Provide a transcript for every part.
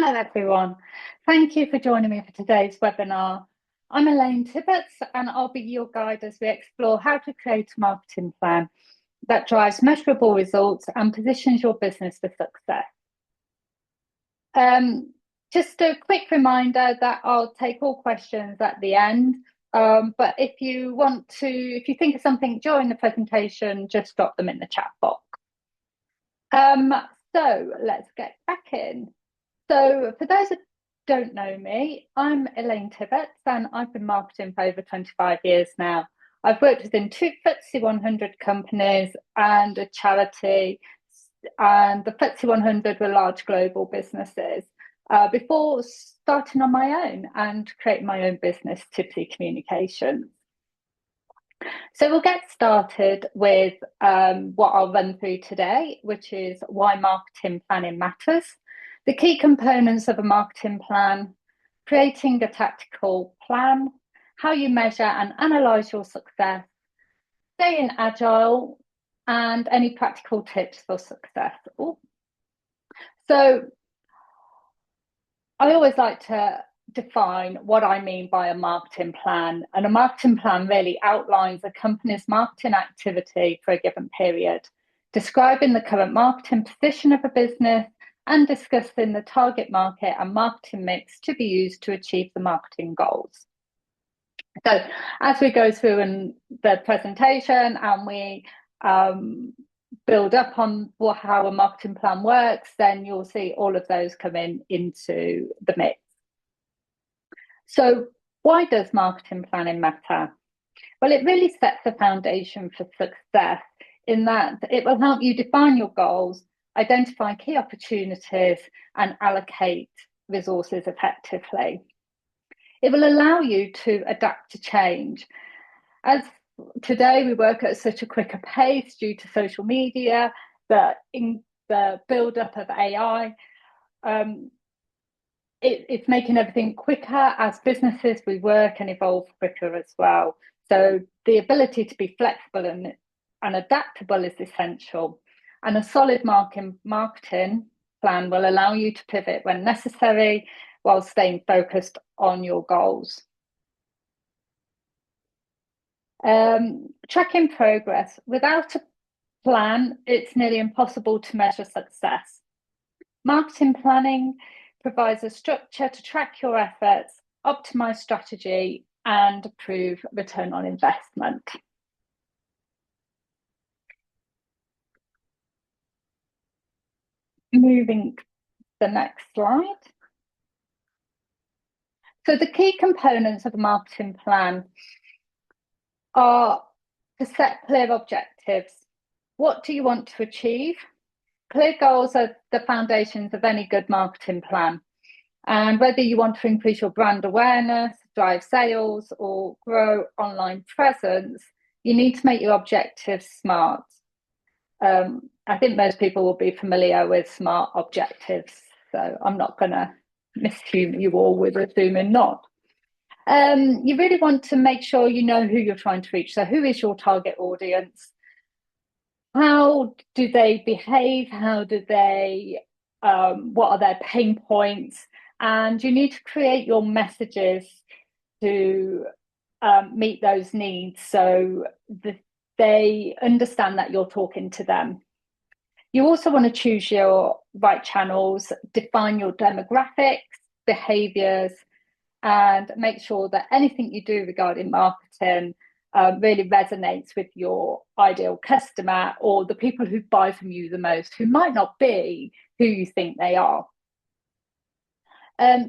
Hello, everyone. Thank you for joining me for today's webinar. I'm Elaine Tibbetts, and I'll be your guide as we explore how to create a marketing plan that drives measurable results and positions your business for success. Just a quick reminder that I'll take all questions at the end. But if you think of something during the presentation, just drop them in the chat box. So let's get back in. So for those that don't know me, I'm Elaine Tibbetts, and I've been marketing for over 25 years now. I've worked within two FTSE 100 companies and a charity, and the FTSE 100 were large global businesses before starting on my own and creating my own business, Tipsy Communications. So we'll get started with what I'll run through today, which is why marketing planning matters, the key components of a marketing plan, creating a tactical plan, how you measure and analyse your success, staying agile, and any practical tips for success. So I always like to define what I mean by a marketing plan. And a marketing plan really outlines a company's marketing activity for a given period, describing the current marketing position of a business and discussing the target market and marketing mix to be used to achieve the marketing goals. So as we go through in the presentation and we build up on how a marketing plan works, then you'll see all of those come into the mix. So why does marketing planning matter? Well, it really sets the foundation for success in that it will help you define your goals, identify key opportunities, and allocate resources effectively. It will allow you to adapt to change. As today we work at such a quicker pace due to social media, in the build-up of AI, it's making everything quicker. As businesses, we work and evolve quicker as well. So the ability to be flexible and adaptable is essential. And a solid marketing plan will allow you to pivot when necessary while staying focused on your goals. Tracking progress. Without a plan, it's nearly impossible to measure success. Marketing planning provides a structure to track your efforts, optimize strategy, and improve return on investment. Moving to the next slide. So the key components of a marketing plan are to set clear objectives. What do you want to achieve? Clear goals are the foundations of any good marketing plan. And whether you want to increase your brand awareness, drive sales, or grow online presence, you need to make your objectives SMART. I think most people will be familiar with SMART objectives, so I'm not going to misassume you all with assuming not. You really want to make sure you know who you're trying to reach. So who is your target audience? How do they behave? How do they, what are their pain points? And you need to create your messages to meet those needs so that they understand that you're talking to them. You also want to choose your right channels, define your demographics, behaviors, and make sure that anything you do regarding marketing really resonates with your ideal customer or the people who buy from you the most, who might not be who you think they are.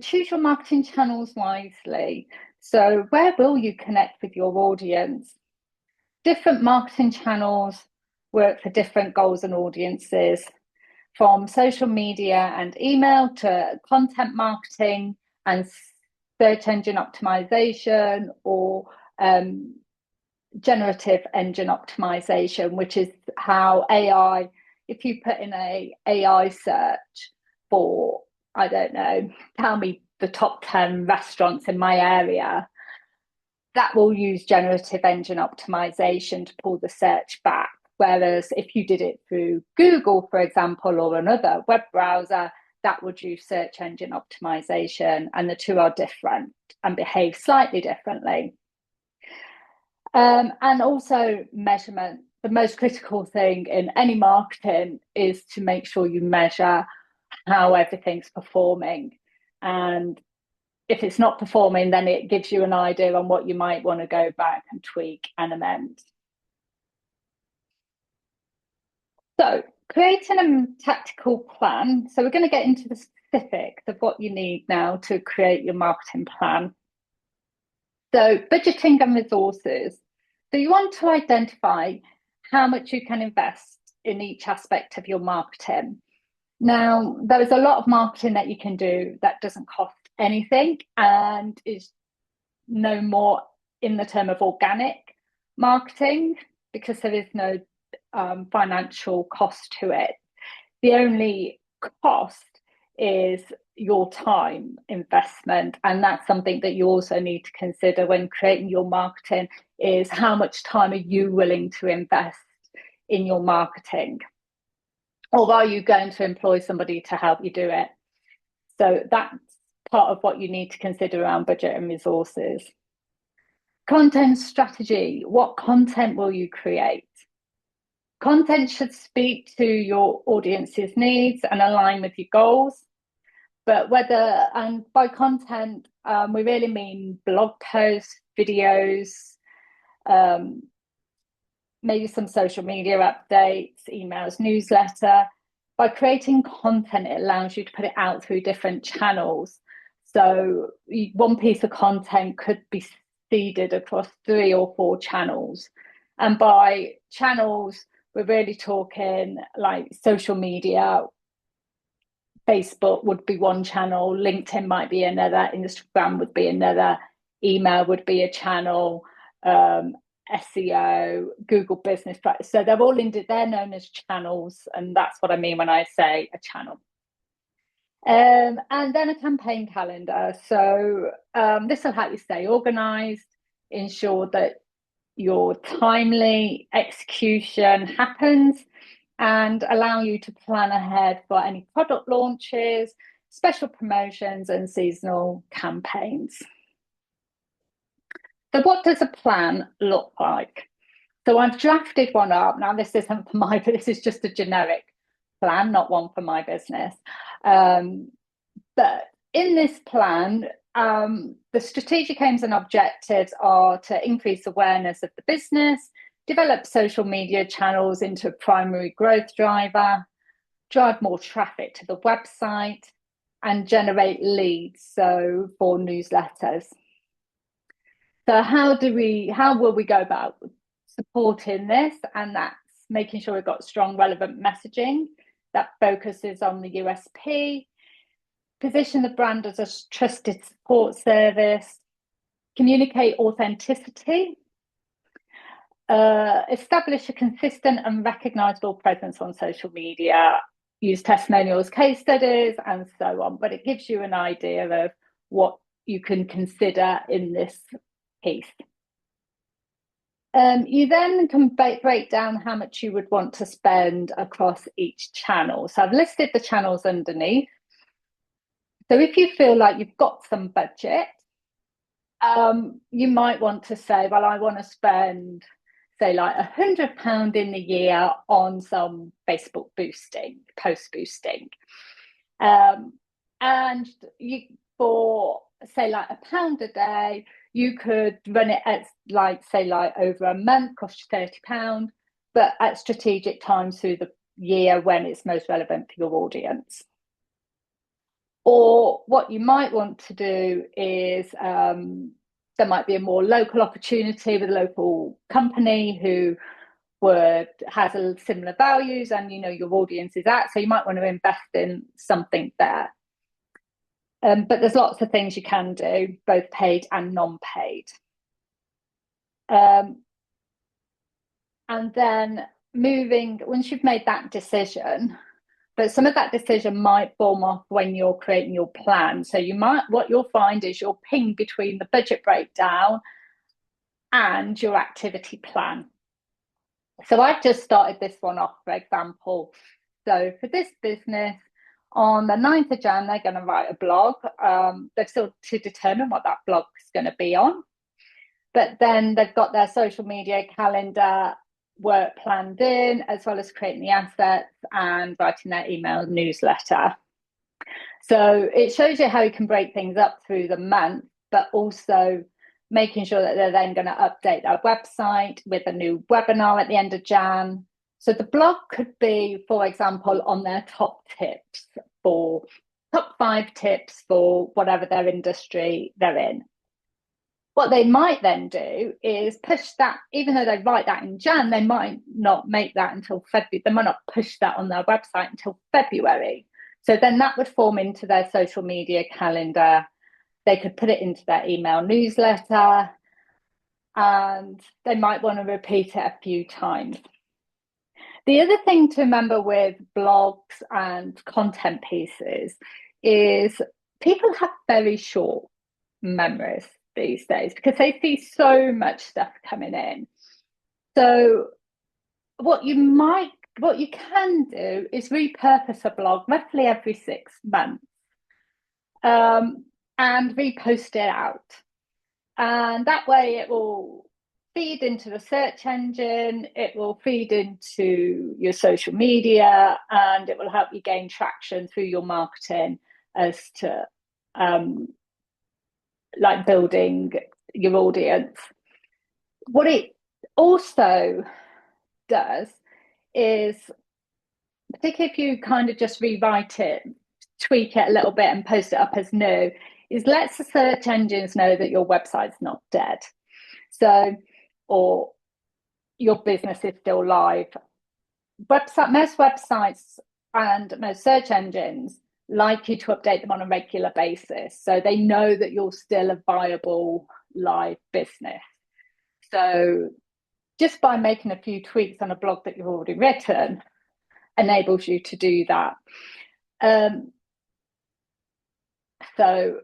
Choose your marketing channels wisely. So where will you connect with your audience? Different marketing channels work for different goals and audiences, from social media and email to content marketing and search engine optimization, or generative engine optimization, which is how AI, if you put in a AI search for, I don't know, tell me the top 10 restaurants in my area, that will use generative engine optimization to pull the search back. Whereas if you did it through Google, for example, or another web browser, that would use search engine optimization, and the two are different and behave slightly differently. And also measurement. The most critical thing in any marketing is to make sure you measure how everything's performing. And if it's not performing, then it gives you an idea on what you might want to go back and tweak and amend. So creating a tactical plan. So we're going to get into the specifics of what you need now to create your marketing plan. So budgeting and resources. So you want to identify how much you can invest in each aspect of your marketing. Now, there is a lot of marketing that you can do that doesn't cost anything and is no more in the term of organic marketing, because there is no financial cost to it. The only cost is your time investment, and that's something that you also need to consider when creating your marketing, is how much time are you willing to invest in your marketing, or are you going to employ somebody to help you do it? So that's part of what you need to consider around budget and resources. Content strategy. What content will you create? Content should speak to your audience's needs and align with your goals. But whether, and by content, we really mean blog posts, videos, maybe some social media updates, emails, newsletter. By creating content, it allows you to put it out through different channels. So one piece of content could be seeded across 3 or 4 channels. And by channels, we're really talking like social media. Facebook would be one channel, LinkedIn might be another, Instagram would be another, email would be a channel, SEO, Google Business Practice. So they're all they're known as channels, and that's what I mean when I say a channel. And then a campaign calendar. So this will help you stay organized, ensure that your timely execution happens, and allow you to plan ahead for any product launches, special promotions, and seasonal campaigns. So what does a plan look like? So I've drafted one up. Now, this isn't for my, but this is just a generic plan, not one for my business. But in this plan, the strategic aims and objectives are to increase awareness of the business, develop social media channels into a primary growth driver, drive more traffic to the website, and generate leads, so for newsletters. So how will we go about supporting this? And that's making sure we've got strong, relevant messaging that focuses on the USP, position the brand as a trusted support service, communicate authenticity, establish a consistent and recognizable presence on social media, use testimonials, case studies, and so on. But it gives you an idea of what you can consider in this piece. You then can break down how much you would want to spend across each channel. So I've listed the channels underneath. So if you feel like you've got some budget, you might want to say, well, I want to spend, say, like £100 in the year on some Facebook boosting, post boosting. And for, say, like £1 a day, you could run it at, like, say, like over a month, cost you £30, but at strategic times through the year when it's most relevant for your audience. Or what you might want to do is there might be a more local opportunity with a local company who has a similar values, and your audience is at, so you might want to invest in something there. But there's lots of things you can do, both paid and non-paid. And then once you've made that decision, but some of that decision might form off when you're creating your plan. So what you'll find is you'll ping between the budget breakdown and your activity plan. So I've just started this one off, for example. So for this business, On the 9th of Jan, they're going to write a blog. They've still to determine what that blog is going to be on. But then they've got their social media calendar work planned in, as well as creating the assets and writing their email newsletter. So it shows you how you can break things up through the month, but also making sure that they're then going to update their website with a new webinar at the end of Jan. So the blog could be, for example, on their top 5 tips for whatever their industry they're in. What they might then do is push that, even though they write that in Jan, they might not make that until February. They might not push that on their website until February. So then that would form into their social media calendar. They could put it into their email newsletter, and they might want to repeat it a few times. The other thing to remember with blogs and content pieces is people have very short memories these days because they see so much stuff coming in. So what you can do is repurpose a blog roughly every 6 months, and repost it out. And that way it will feed into the search engine, it will feed into your social media, and it will help you gain traction through your marketing as to like building your audience. What it also does is, particularly if you kind of just rewrite it, tweak it a little bit and post it up as new, is lets the search engines know that your website's not dead. So, or your business is still live. Most websites and most search engines like you to update them on a regular basis. So they know that you're still a viable live business. So just by making a few tweaks on a blog that you've already written enables you to do that. So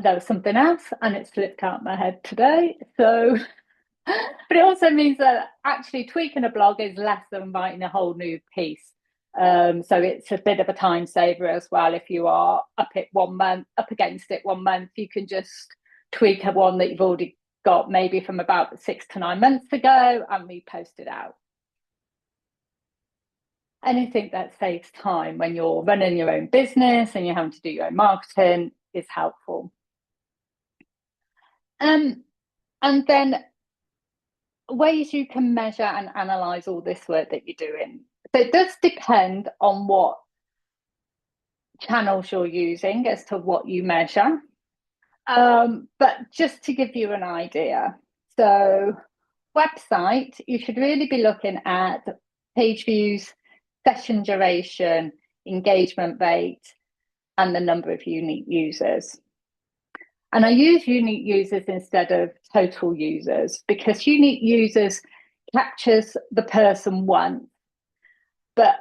there was something else and it slipped out of my head today. So, but it also means that actually tweaking a blog is less than writing a whole new piece. So it's a bit of a time saver as well. If you are up against it 1 month, you can just tweak a one that you've already got maybe from about 6 to 9 months ago and repost it out. Anything that saves time when you're running your own business and you're having to do your own marketing is helpful. And then ways you can measure and analyze all this work that you're doing. So it does depend on what channels you're using as to what you measure. But just to give you an idea, so website, you should really be looking at page views, session duration, engagement rate, and the number of unique users. And I use unique users instead of total users because unique users captures the person once, but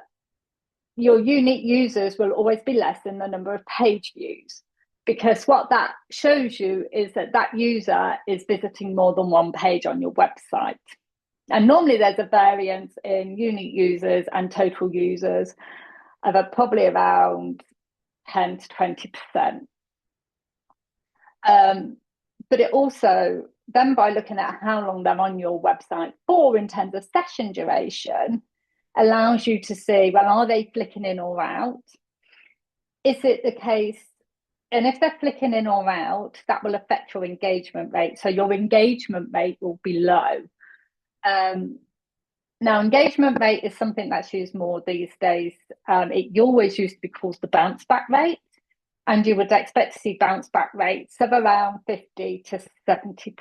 your unique users will always be less than the number of page views, because what that shows you is that that user is visiting more than one page on your website. And normally there's a variance in unique users and total users of probably around 10 to 20%. But it also, then by looking at how long they're on your website for in terms of session duration, allows you to see, well, are they flicking in or out? Is it the case? And if they're flicking in or out, that will affect your engagement rate. So your engagement rate will be low. Now, engagement rate is something that's used more these days. It always used to be called the bounce back rate. And you would expect to see bounce back rates of around 50 to 70%.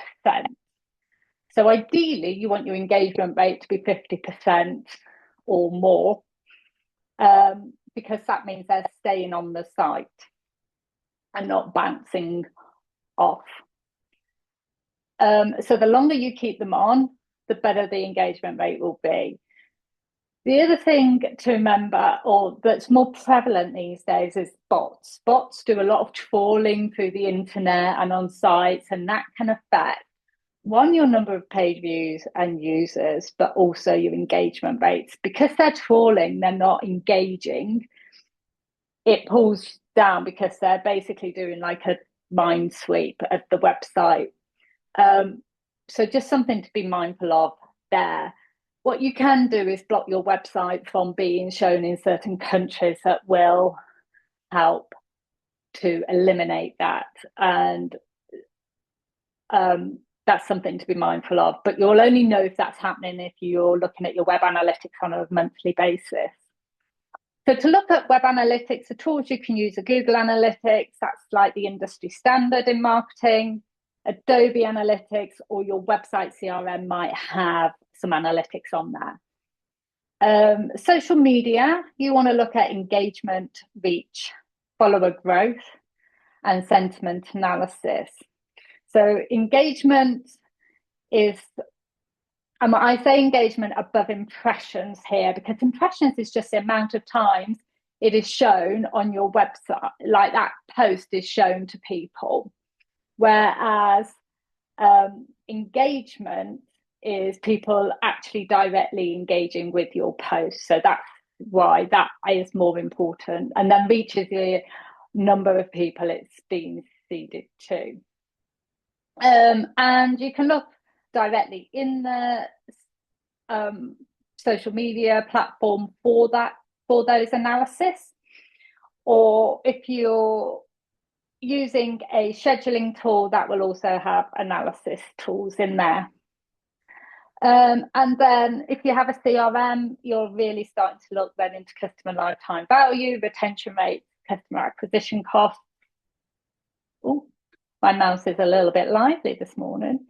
So ideally, you want your engagement rate to be 50% or more, because that means they're staying on the site and not bouncing off. So the longer you keep them on, the better the engagement rate will be. The other thing to remember, or that's more prevalent these days, is bots. Bots do a lot of trawling through the internet and on sites, and that can affect, one, your number of page views and users, but also your engagement rates. Because they're trawling, they're not engaging. it pulls down because they're basically doing like a mind sweep of the website. So just something to be mindful of there. What you can do is block your website from being shown in certain countries. That will help to eliminate that. And that's something to be mindful of. But you'll only know if that's happening if you're looking at your web analytics on a monthly basis. So to look at web analytics, the tools you can use are Google Analytics, that's like the industry standard in marketing. Adobe Analytics or your website CRM might have some analytics on there. Social media, you want to look at engagement, reach, follower growth, and sentiment analysis. So engagement is, I say engagement above impressions here, because impressions is just the amount of times it is shown on your website, like that post is shown to people. Whereas engagement is people actually directly engaging with your post. So that's why that is more important. And then reach is the number of people it's been seeded to. And you can look directly in the social media platform for those analysis, or if you're using a scheduling tool, that will also have analysis tools in there. And then if you have a CRM, you're really starting to look then into customer lifetime value, retention rates, customer acquisition costs. Oh, my mouse is a little bit lively this morning.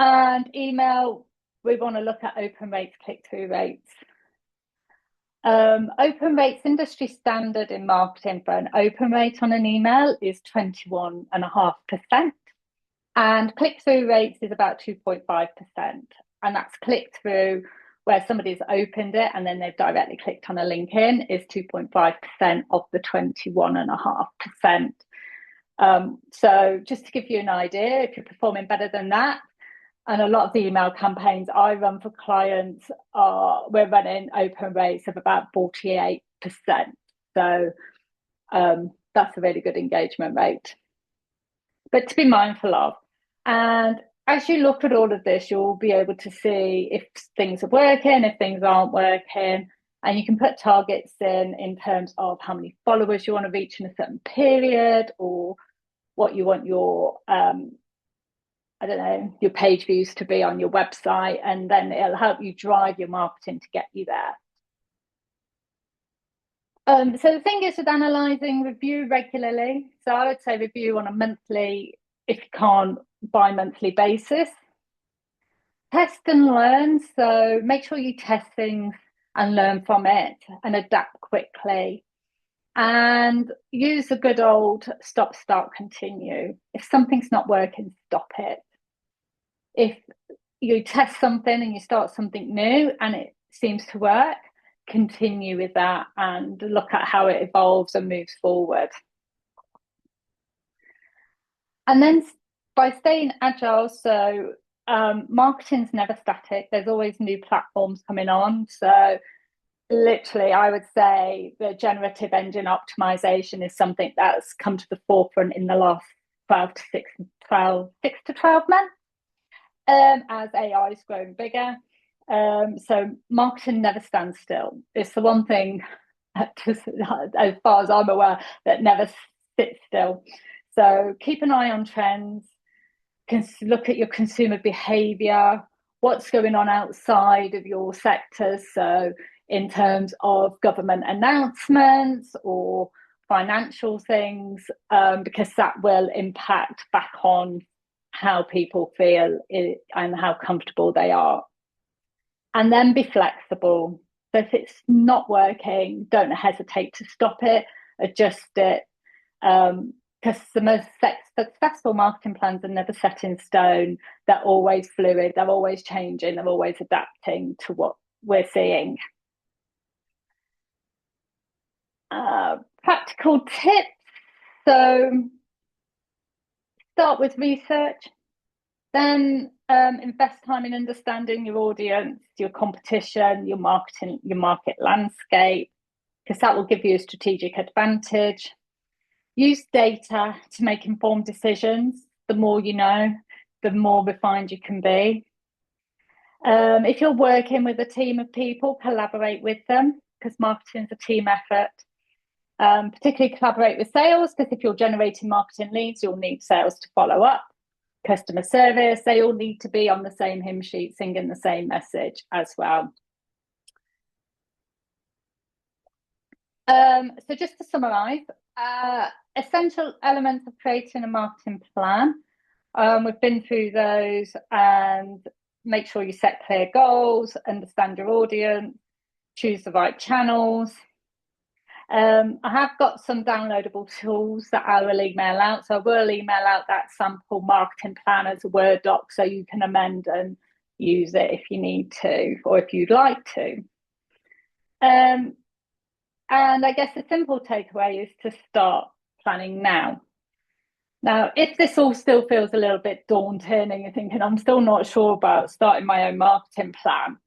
And email, we want to look at open rates, click-through rates. Open rates, industry standard in marketing for an open rate on an email is 21.5%. And click-through rates is about 2.5%. And that's click-through where somebody's opened it and then they've directly clicked on a link in is 2.5% of the 21.5%. So just to give you an idea, if you're performing better than that, and a lot of the email campaigns I run for clients we're running open rates of about 48%. So that's a really good engagement rate. But to be mindful of. And as you look at all of this, you'll be able to see if things are working, if things aren't working. And you can put targets in terms of how many followers you want to reach in a certain period, or what you want your your page views to be on your website, and then it'll help you drive your marketing to get you there. So the thing is with analysing, review regularly. So I would say review on a monthly, if you can't, bi-monthly basis. Test and learn. So make sure you test things and learn from it and adapt quickly. And use a good old stop, start, continue. If something's not working, stop it. If you test something and you start something new and it seems to work, continue with that and look at how it evolves and moves forward. And then by staying agile, so marketing's never static. There's always new platforms coming on. So literally, I would say the generative engine optimization is something that's come to the forefront in the last 6 to 12 months. As AI is growing bigger. So marketing never stands still. It's the one thing, as far as I'm aware, that never sits still. So keep an eye on trends, look at your consumer behaviour, what's going on outside of your sectors. So in terms of government announcements or financial things, because that will impact back on how people feel and how comfortable they are. And then be flexible. So if it's not working, don't hesitate to stop it, adjust it. Because the most successful marketing plans are never set in stone. They're always fluid, they're always changing, they're always adapting to what we're seeing. Practical tips. So start with research, then invest time in understanding your audience, your competition, your market landscape. because that will give you a strategic advantage. Use data to make informed decisions. The more you know, the more refined you can be. If you're working with a team of people, collaborate with them, because marketing is a team effort. Particularly collaborate with sales, because if you're generating marketing leads, you'll need sales to follow up. Customer service, they all need to be on the same hymn sheet, singing the same message as well. So just to summarize, essential elements of creating a marketing plan. We've been through those, and make sure you set clear goals, understand your audience, choose the right channels. I have got some downloadable tools that I will email out. So I will email out that sample marketing plan as a Word doc, so you can amend and use it if you need to, or if you'd like to. And I guess the simple takeaway is to start planning now. Now, if this all still feels a little bit daunting and you're thinking, I'm still not sure about starting my own marketing plan,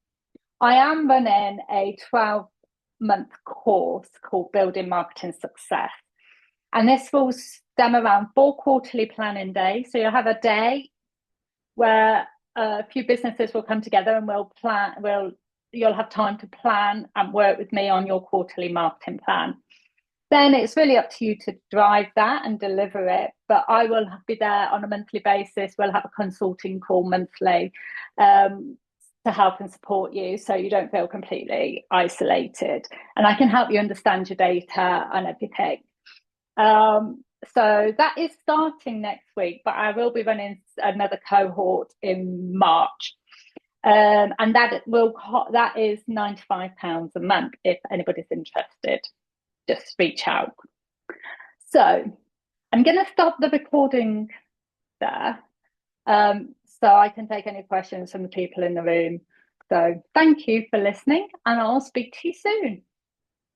I am running a 12-month course called Building Marketing Success. And this will stem around 4 quarterly planning days. So you'll have a day where a few businesses will come together and you'll have time to plan and work with me on your quarterly marketing plan. Then it's really up to you to drive that and deliver it. But I will be there on a monthly basis. We'll have a consulting call monthly to help and support you, so you don't feel completely isolated. And I can help you understand your data and everything. So that is starting next week, but I will be running another cohort in March. And that is £95 a month. If anybody's interested, just reach out. So I'm going to stop the recording there, so I can take any questions from the people in the room. So thank you for listening, and I'll speak to you soon.